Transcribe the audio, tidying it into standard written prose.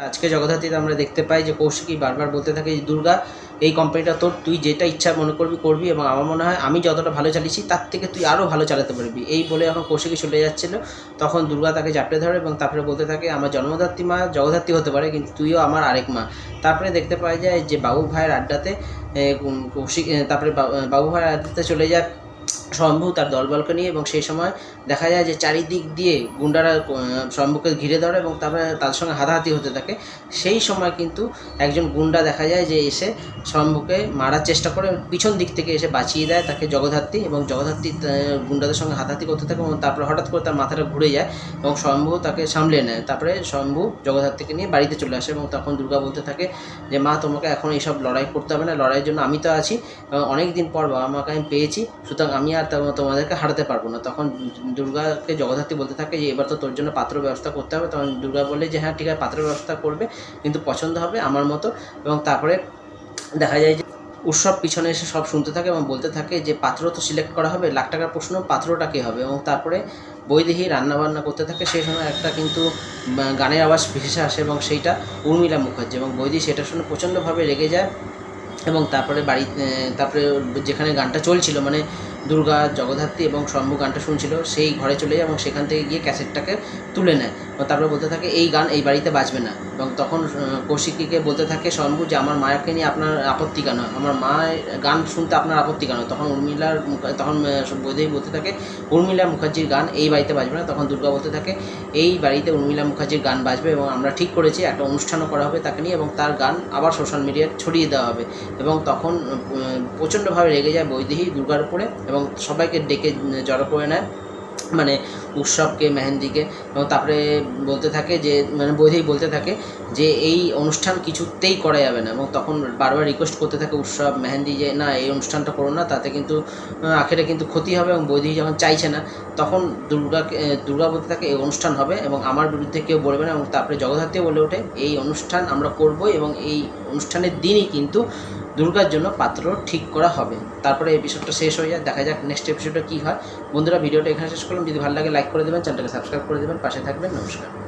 আজকে জগদ্ধাত্রীতে আমরা দেখতে পাই যে কৌশিকী বারবার বলতে থাকে যে দুর্গা এই কোম্পানিটা তোর, তুই যেটা ইচ্ছা মনে করবি এবং আমার মনে হয় আমি যতটা ভালো চালিয়েছি তার থেকে তুই আরও ভালো চালাতে পারবি। এই বলে যখন কৌশিকী চলে যাচ্ছিল তখন দুর্গা তাকে চাপড়ে ধরে এবং তারপরে বলতে থাকে আমার জন্মদাত্রী মা জগদ্ধাত্রী হতে পারে কিন্তু তুইও আমার আরেক মা। তারপরে দেখতে পাওয়া যায় যে বাবু ভাইয়ের আড্ডাতে কৌশিক তারপরে বাবু ভাইয়ের আড্ডাতে চলে যায় শম্ভু তার দলবলকে নিয়ে এবং সেই সময় দেখা যায় যে চারিদিক দিয়ে গুন্ডারা শম্ভুকে ঘিরে ধরে এবং তারপরে তাদের সঙ্গে হাতাহাতি হতে থাকে। সেই সময় কিন্তু একজন গুন্ডা দেখা যায় যে এসে শম্ভুকে মারার চেষ্টা করে, পিছন দিক থেকে এসে বাঁচিয়ে দেয় তাকে জগদ্ধাত্রী এবং জগদ্ধাত্রী গুন্ডাদের সঙ্গে হাতাহাতি করতে থাকে এবং তারপরে হঠাৎ করে তার মাথাটা ঘুরে যায় এবং শম্ভু তাকে সামলে নেয়। তারপরে শম্ভু জগদ্ধাত্রীকে নিয়ে বাড়িতে চলে আসে এবং তখন দুর্গা বলতে থাকে যে মা তোমাকে এখন এইসব লড়াই করতে হবে না, লড়াইয়ের জন্য আমি তো আছি এবং অনেক দিন পর বাবা মাকে আমি পেয়েছি, সুতরাং আমি আর তোমাদেরকে হারাতে পারবো না। তখন দুর্গাকে জগদ্ধাত্রী বলতে থাকে যে এবার তো তোর জন্য পাত্র ব্যবস্থা করতে হবে। তখন দুর্গা বলে যে হ্যাঁ ঠিক আছে, পাত্র ব্যবস্থা করবে কিন্তু পছন্দ হবে আমার মতো। এবং তারপরে দেখা যায় যে উৎসব পিছনে এসে সব শুনতে থাকে এবং বলতে থাকে যে পাত্র তো সিলেক্ট করা হবে, লাখ টাকার প্রশ্ন পাত্রটা কে হবে। এবং তারপরে বৈদেহী রান্নাবান্না করতে থাকে, সেই সময় একটা কিন্তু গানের আওয়াজ ভেসে আসে এবং সেইটা উর্মিলা মুখার্জি এবং বৈদেহী সেটা শুনে প্রচণ্ডভাবে রেগে যায় এবং তারপরে তারপরে যেখানে গানটা চলছিল মানে দুর্গা জগদ্ধাত্রী এবং শম্ভু গানটা শুনছিল সেই ঘরে চলে যায় এবং সেখান থেকে গিয়ে ক্যাসেটটাকে তুলে নেয় এবং তারপরে বলতে থাকে এই গান এই বাড়িতে বাজবে না। এবং তখন কৌশিকীকে বলতে থাকে শম্ভু যে আমার মায়াকে নিয়ে আপনার আপত্তি কেন, আমার মায়ের গান শুনতে আপনার আপত্তি কেন। তখন তখন বৈদেহী বলতে থাকে উর্মিলা মুখার্জির গান এই বাড়িতে বাজবে না। তখন দুর্গা বলতে থাকে এই বাড়িতে উর্মিলা মুখার্জির গান বাজবে এবং আমরা ঠিক করেছি একটা অনুষ্ঠানও করা হবে তাকে নিয়ে এবং তার গান আবার সোশ্যাল মিডিয়ায় ছড়িয়ে দেওয়া হবে। এবং তখন প্রচণ্ডভাবে রেগে যায় বৈদেহী দুর্গার উপরে এবং সবাইকে ডেকে জড়ো করে নেয় মানে উৎসবকে মেহেন্দিকে। এবং তারপরে বলতে থাকে যে মানে বৈদেহী বলতে থাকে যে এই অনুষ্ঠান কিছুতেই করা যাবে না এবং তখন বারবার রিকোয়েস্ট করতে থাকে উৎসব মেহেন্দি যে না এই অনুষ্ঠানটা করো না, তাতে কিন্তু আখেরে কিন্তু ক্ষতি হবে। এবং বৈদেহী যখন চাইছে না তখন দুর্গা বলতে থাকে এই অনুষ্ঠান হবে এবং আমার বিরুদ্ধে কেউ বলবে না। এবং তারপরে জগদ্ধাত্রী বলে ওঠে এই অনুষ্ঠান আমরা করবই এবং এই অনুষ্ঠানের দিনই কিন্তু দুর্গার জন্য পাত্র ঠিক করা হবে। তারপরে এপিসোডটা শেষ হয়ে যায়, দেখা যাক নেক্সট এপিসোডে কী হয়। বন্ধুরা ভিডিওটা এখানে শেষ করলাম, যদি ভালো লাগে লাইক করে দেবেন, চ্যানেলটাকে সাবস্ক্রাইব করে দেবেন, পাশে থাকবেন, নমস্কার।